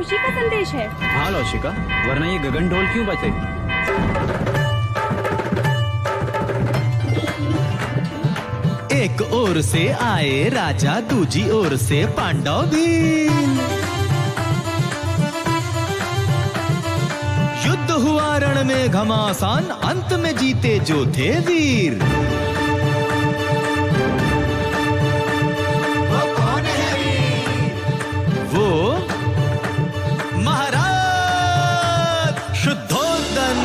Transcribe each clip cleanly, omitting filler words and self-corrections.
खुशी का संदेश है। हाँ लौशिका, वरना ये गगन ढोल क्यों बजे? एक ओर से आए राजा, दूजी ओर से पांडव भी। युद्ध हुआ रण में घमासान, अंत में जीते जो थे वीर। वो कौन है वीर? वो महाराज शुद्धोधन।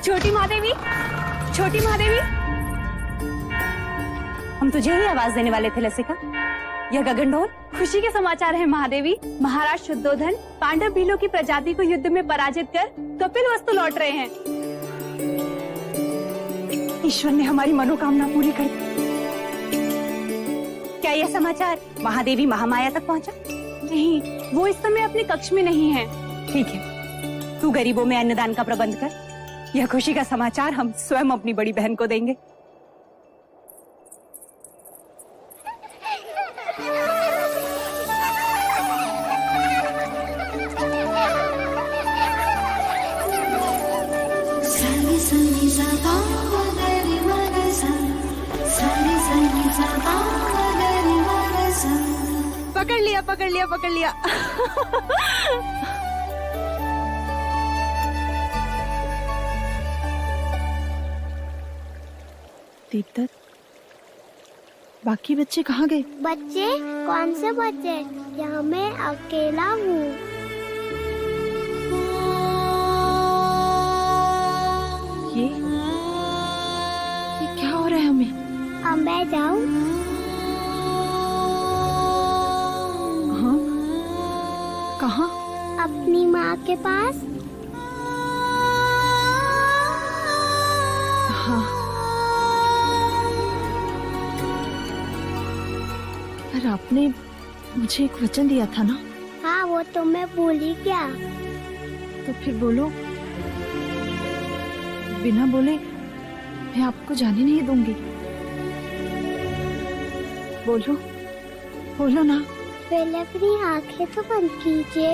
छोटी महादेवी, छोटी महादेवी, हम तुझे ही आवाज देने वाले थे लसिका। यह गगन ढोल खुशी के समाचार है महादेवी। महाराज शुद्धोधन पांडव भीलों की प्रजाति को युद्ध में पराजित कर कपिलवस्तु लौट रहे हैं। ईश्वर ने हमारी मनोकामना पूरी कर दी। क्या यह समाचार महादेवी महामाया तक पहुंचा? नहीं, वो इस समय अपने कक्ष में नहीं है। ठीक है, तू गरीबों में अन्नदान का प्रबंध कर। यह खुशी का समाचार हम स्वयं अपनी बड़ी बहन को देंगे। पकड़ लिया, पकड़ लिया, पकड़ लिया। दीपदत्त, बाकी बच्चे कहाँ गए? बच्चे? कौन से बच्चे? यहाँ मैं अकेला हूँ। ये क्या हो रहा है हमें? अब मैं जाऊँ? हाँ, कहाँ? अपनी माँ के पास। हाँ, पर आपने मुझे एक वचन दिया था ना? हाँ, वो तो मैं भूली क्या। तो फिर बोलो। बिना बोले मैं आपको जाने नहीं दूंगी। बोलो, बोलो ना। पहले अपनी आंखें तो बंद कीजिए।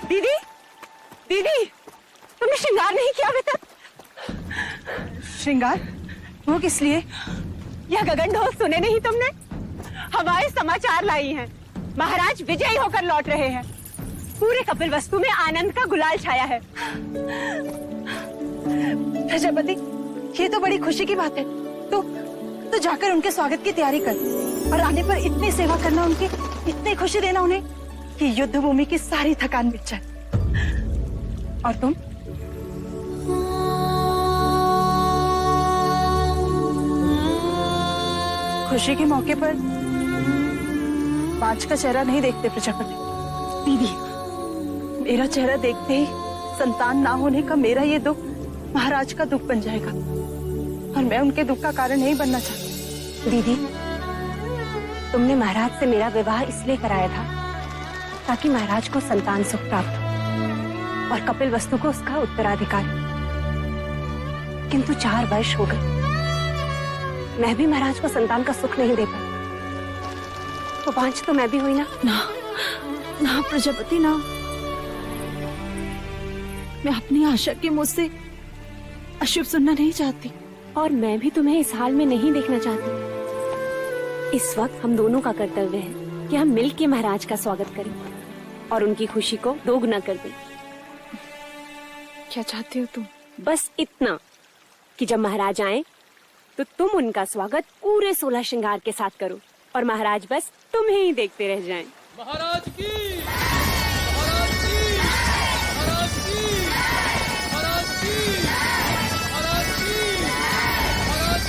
दीदी, दीदी, तुमने श्रृंगार नहीं किया अभी तक? श्रृंगार? वो किस लिए? यह गगन ढोल सुने नहीं तुमने? हमारे समाचार लाई हैं। महाराज विजयी होकर लौट रहे हैं। पूरे कपिलवस्तु में आनंद का गुलाल छाया है। प्रजापति, ये तो बड़ी खुशी की बात है। तो जाकर उनके स्वागत की तैयारी कर और आने पर इतनी सेवा करना, उनकी इतनी खुशी देना उन्हें कि युद्ध भूमि की सारी थकान मिट जाए। और तुम? खुशी के मौके पर पांच का चेहरा नहीं देखते प्रजापति। दीदी, मेरा चेहरा देखते ही संतान ना होने का मेरा ये दुख महाराज का दुख बन जाएगा और मैं उनके दुख का कारण नहीं बनना चाहती। दीदी, तुमने महाराज से मेरा विवाह इसलिए कराया था ताकि महाराज को संतान सुख प्राप्त हो और कपिलवस्तु को उसका उत्तराधिकार। किंतु 4 वर्ष हो गए, मैं भी महाराज को संतान का सुख नहीं दे पाई। तो वांछ तो मैं भी हुई ना। ना प्रजापति, ना। मैं अपनी आशा के मुंह से अशुभ सुनना नहीं चाहती। और मैं भी तुम्हें इस हाल में नहीं देखना चाहती। इस वक्त हम दोनों का कर्तव्य है कि हम मिल के महाराज का स्वागत करें और उनकी खुशी को दोगुना कर दें। क्या चाहती हो तुम? बस इतना कि जब महाराज आए तो तुम उनका स्वागत पूरे 16 श्रृंगार के साथ करो और महाराज बस तुम्हें ही देखते रह जाएं। महाराज की, महाराज की, महाराज की, महाराज की, महाराज की, महाराज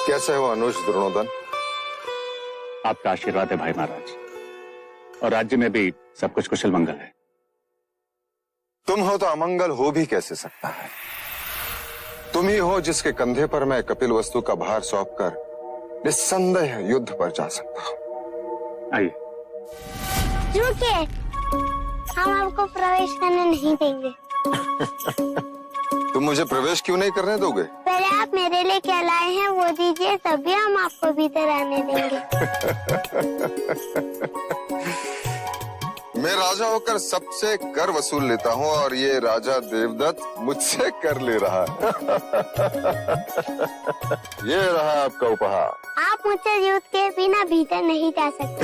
कैसे हो अनुज द्रोणोदन? आपका आशीर्वाद है भाई महाराज, और राज्य में भी सब कुछ कुशल मंगल है। तुम हो तो अमंगल हो भी कैसे सकता है? तुम ही हो जिसके कंधे पर मैं कपिल वस्तु का भार सौंपकर निस्संदेह युद्ध पर जा सकता हूं। आइए। रुकिए, हम आपको प्रवेश करने नहीं देंगे। तुम मुझे प्रवेश क्यों नहीं करने दोगे? पहले आप मेरे लिए क्या लाए हैं वो दीजिए, तभी हम आपको भीतर आने देंगे। मैं राजा होकर सबसे कर वसूल लेता हूँ और ये राजा देवदत्त मुझसे कर ले रहा है। ये रहा आपका उपहार। आप मुझसे युद्ध के बिना भीतर नहीं जा सकते।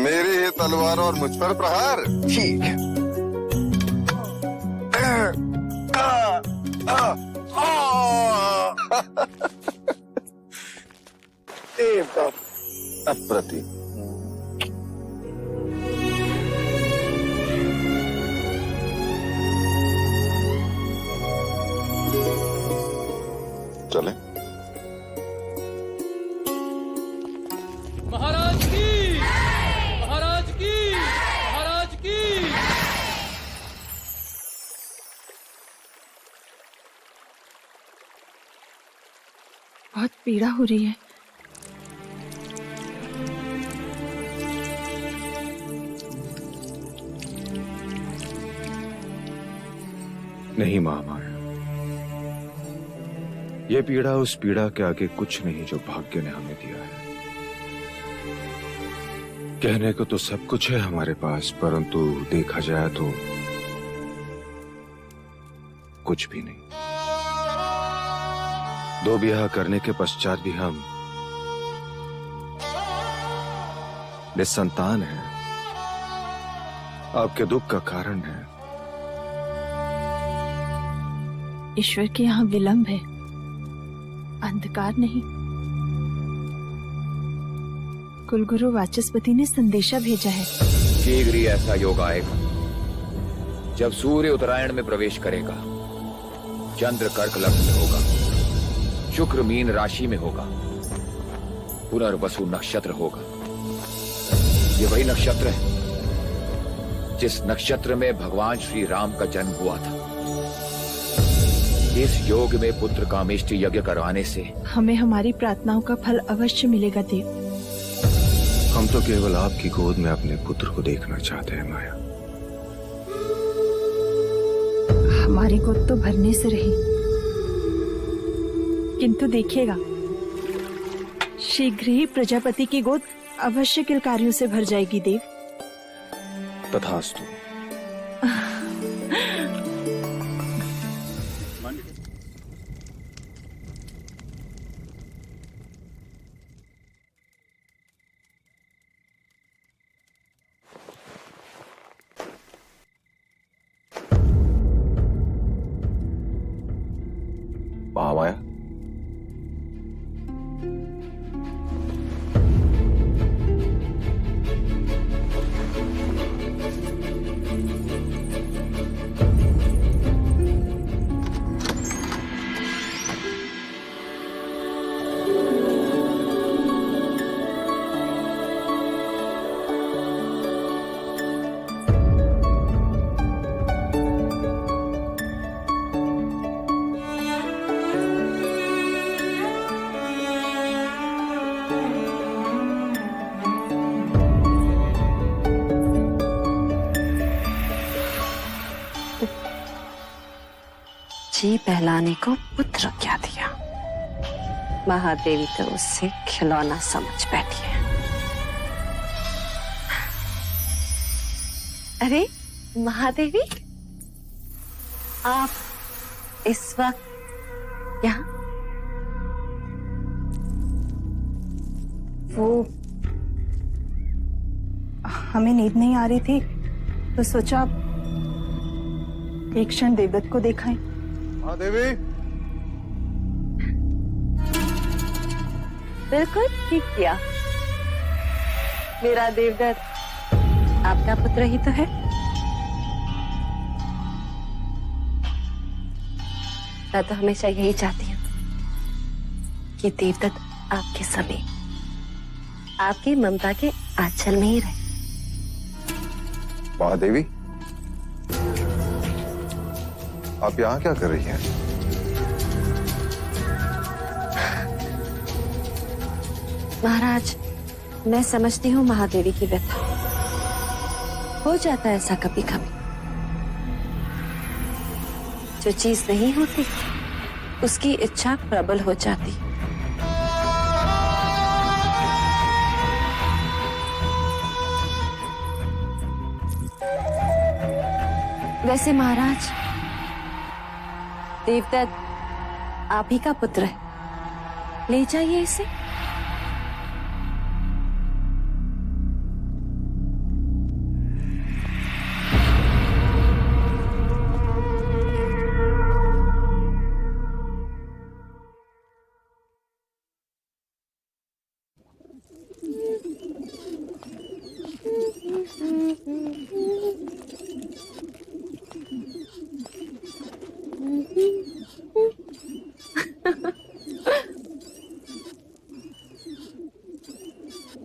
मेरी ही तलवार और मुझ पर प्रहार। ठीक है। अप्रतिम। चले। महाराज की, महाराज की, महाराज की। बहुत पीड़ा हो रही है। नहीं महामाया, ये पीड़ा उस पीड़ा के आगे कुछ नहीं जो भाग्य ने हमें दिया है। कहने को तो सब कुछ है हमारे पास, परंतु देखा जाए तो कुछ भी नहीं। दो ब्याह करने के पश्चात भी हम निसंतान हैं। आपके दुख का कारण है। ईश्वर के यहाँ विलंब है, अंधकार नहीं। कुलगुरु वाचस्पति ने संदेशा भेजा है। शीघ्र ही ऐसा योग आएगा जब सूर्य उत्तरायण में प्रवेश करेगा, चंद्र कर्क लग्न में होगा, शुक्र मीन राशि में होगा, पुनर्वसु नक्षत्र होगा। ये वही नक्षत्र है जिस नक्षत्र में भगवान श्री राम का जन्म हुआ था। इस योग में पुत्र कामेष्टि यज्ञ करवाने से हमें हमारी प्रार्थनाओं का फल अवश्य मिलेगा देव। हम तो केवल आपकी गोद में अपने पुत्र को देखना चाहते हैं माया। हमारी गोद तो भरने से रही, किंतु देखिएगा शीघ्र ही प्रजापति की गोद अवश्य किलकारियों से भर जाएगी देव। तथास्तु। महामाया, जी पहलाने को पुत्र क्या दिया, महादेवी तो उससे खिलौना समझ बैठी है। अरे महादेवी, आप इस वक्त यहाँ? वो हमें नींद नहीं आ रही थी तो सोचा एक क्षण देवदत्त को देखाएं। हाँ देवी। बिल्कुल ठीक किया। मेरा देवदत्त आपका पुत्र ही तो है। मैं तो हमेशा यही चाहती हूँ कि देवदत्त आपके समीप, आपकी ममता के आंचल में ही रहे। महादेवी, आप यहाँ क्या कर रही हैं? महाराज, मैं समझती हूँ महादेवी की व्यथा। हो जाता है ऐसा कभी कभी। जो चीज नहीं होती उसकी इच्छा प्रबल हो जाती। वैसे महाराज, देवदत्त आप ही का पुत्र है, ले जाइए इसे।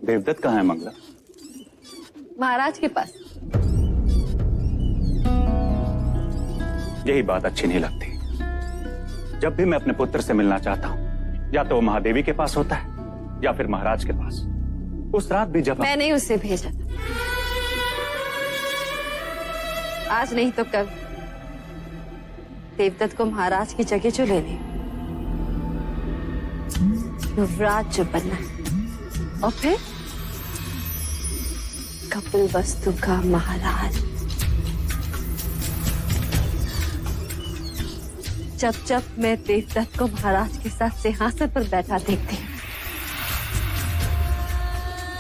देवदत्त कहाँ है मंगला? महाराज के पास। यही बात अच्छी नहीं लगती। जब भी मैं अपने पुत्र से मिलना चाहता हूँ, या तो वो महादेवी के पास होता है या फिर महाराज के पास। उस रात भी जब मैंने उसे भेजा था, आज नहीं तो कल देवदत्त को महाराज की जगह जो लेने, युवराज जो बनना है, और फिर कपिल वस्तु का महाराज। जब जब मैं देवदत्त को महाराज के साथ सिंहासन पर बैठा देखती हूँ,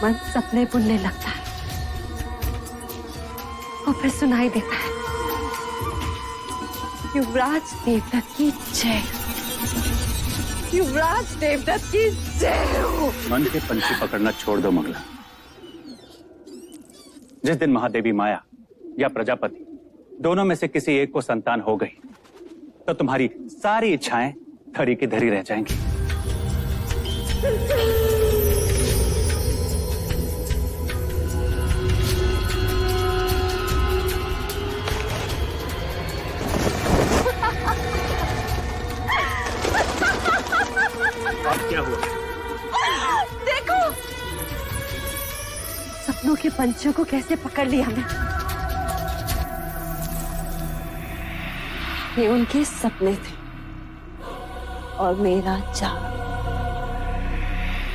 मन सपने बुनने लगता है और फिर सुनाई देता है, युवराज देवदत्त की जय, युवराज देवदत्त की जय हो। मन के पंछी पकड़ना छोड़ दो मंगला। जिस दिन महादेवी माया या प्रजापति दोनों में से किसी एक को संतान हो गई, तो तुम्हारी सारी इच्छाएं धरी की धरी रह जाएंगी। अब क्या हुआ? देखो, सपनों के पंछियों को कैसे पकड़ लिया मैं। ये उनके सपने थे और मेरा चाव।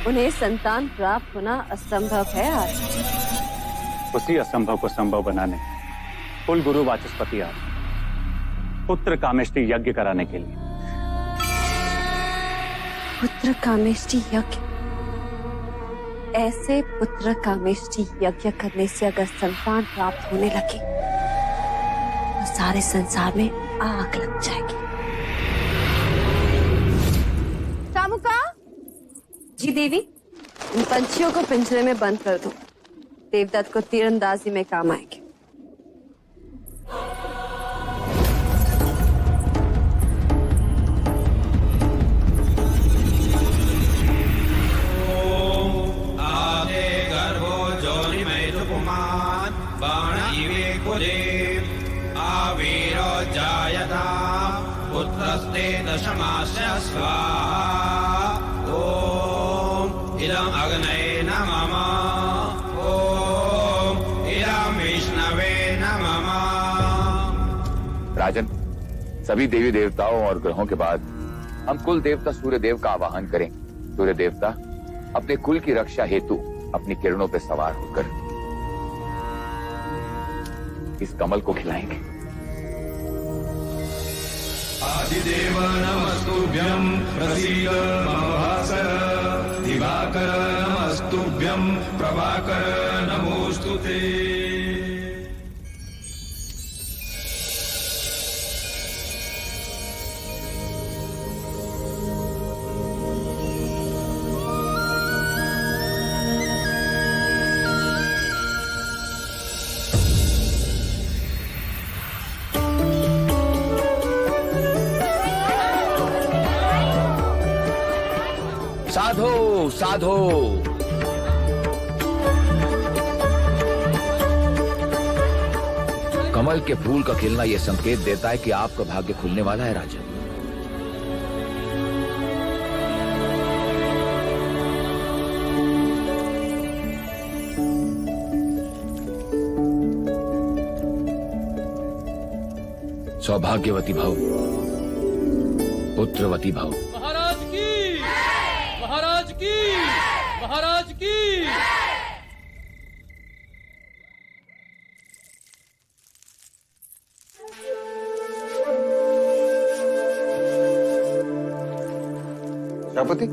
उन्हें संतान प्राप्त होना असंभव है आज। उसी असंभव को संभव बनाने कुल गुरु वाचस्पति आए पुत्र कामेष्टि यज्ञ कराने के लिए। पुत्र कामेष्टि यज्ञ? ऐसे पुत्र कामेष्टि यज्ञ करने से अगर संतान प्राप्त होने लगे तो सारे संसार में आग लग जाएगी। कामुका जी देवी, इन पंछियों को पिंजरे में बंद कर दो। देवदत्त को तीरंदाजी में काम आएंगे। पुत्रस्ते दशमास्य स्वाहा। ओम इदं अग्नये नमः। ओम इदं विष्णवे नमः। राजन, सभी देवी देवताओं और ग्रहों के बाद हम कुल देवता सूर्य देव का आवाहन करें। सूर्य देवता अपने कुल की रक्षा हेतु अपनी किरणों पर सवार होकर इस कमल को खिलाएंगे। आदिदेव नमस्तुभ्यं प्रसीद मम भास्कर। दिवाकर नमस्तुभ्यं प्रभाकर नमोस्तुते। साधो साधो। कमल के फूल का खिलना यह संकेत देता है कि आपका भाग्य खुलने वाला है राजन। सौभाग्यवती भव, पुत्रवती भव। महाराज की, महाराज की, महाराज की। प्रजापति,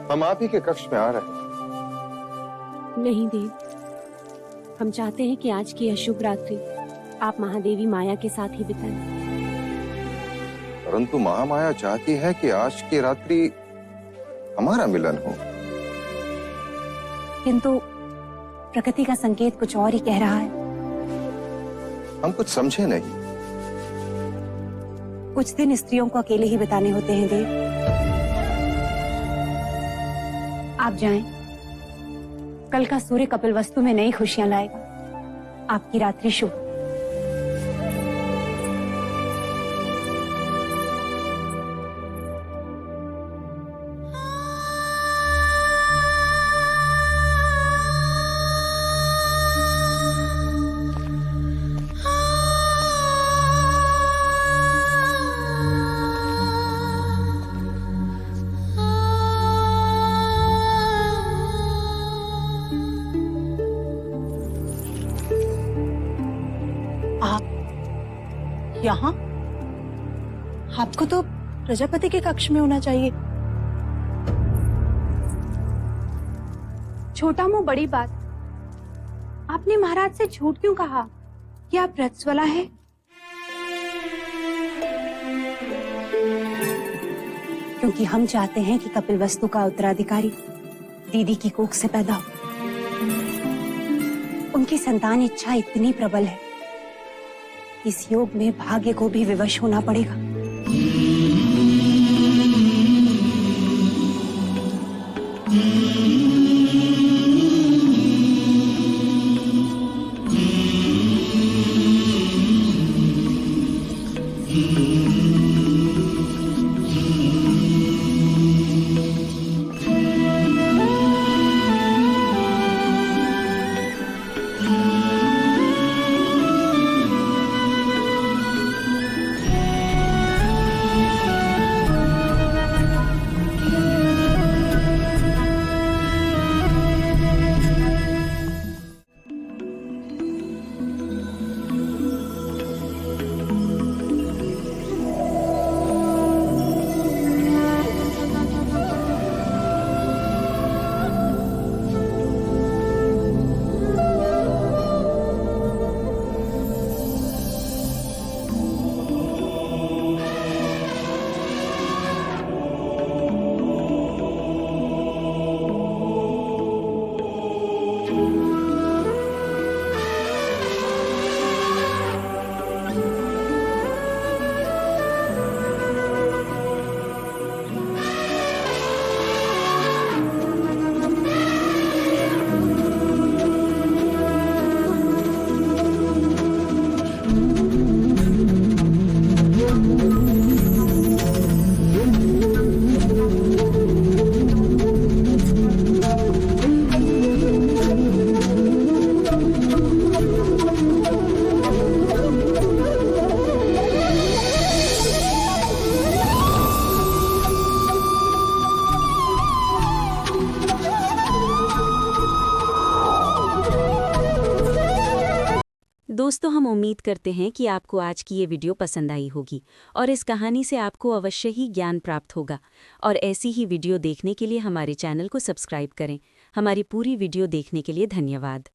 हम आप ही के कक्ष में आ रहे हैं। नहीं देव, हम चाहते हैं कि आज की अशुभ रात्रि आप महादेवी माया के साथ ही बिताएं। परंतु महामाया चाहती है कि आज की रात्रि हमारा मिलन हो। किंतु प्रकृति का संकेत कुछ और ही कह रहा है। हम कुछ समझे नहीं। कुछ दिन स्त्रियों को अकेले ही बिताने होते हैं देव। आप जाएं। कल का सूर्य कपिलवस्तु में नई खुशियां लाएगा। आपकी रात्रि शुभ। यहाँ? आपको तो प्रजापति के कक्ष में होना चाहिए। छोटा मुंह बड़ी बात। आपने महाराज से झूठ क्यों कहा कि आप रजस्वला है? क्योंकि हम चाहते हैं कि कपिलवस्तु का उत्तराधिकारी दीदी की कोख से पैदा हो। उनकी संतान इच्छा इतनी प्रबल है, इस योग में भाग्य को भी विवश होना पड़ेगा। दोस्तों, हम उम्मीद करते हैं कि आपको आज की ये वीडियो पसंद आई होगी और इस कहानी से आपको अवश्य ही ज्ञान प्राप्त होगा। और ऐसी ही वीडियो देखने के लिए हमारे चैनल को सब्सक्राइब करें। हमारी पूरी वीडियो देखने के लिए धन्यवाद।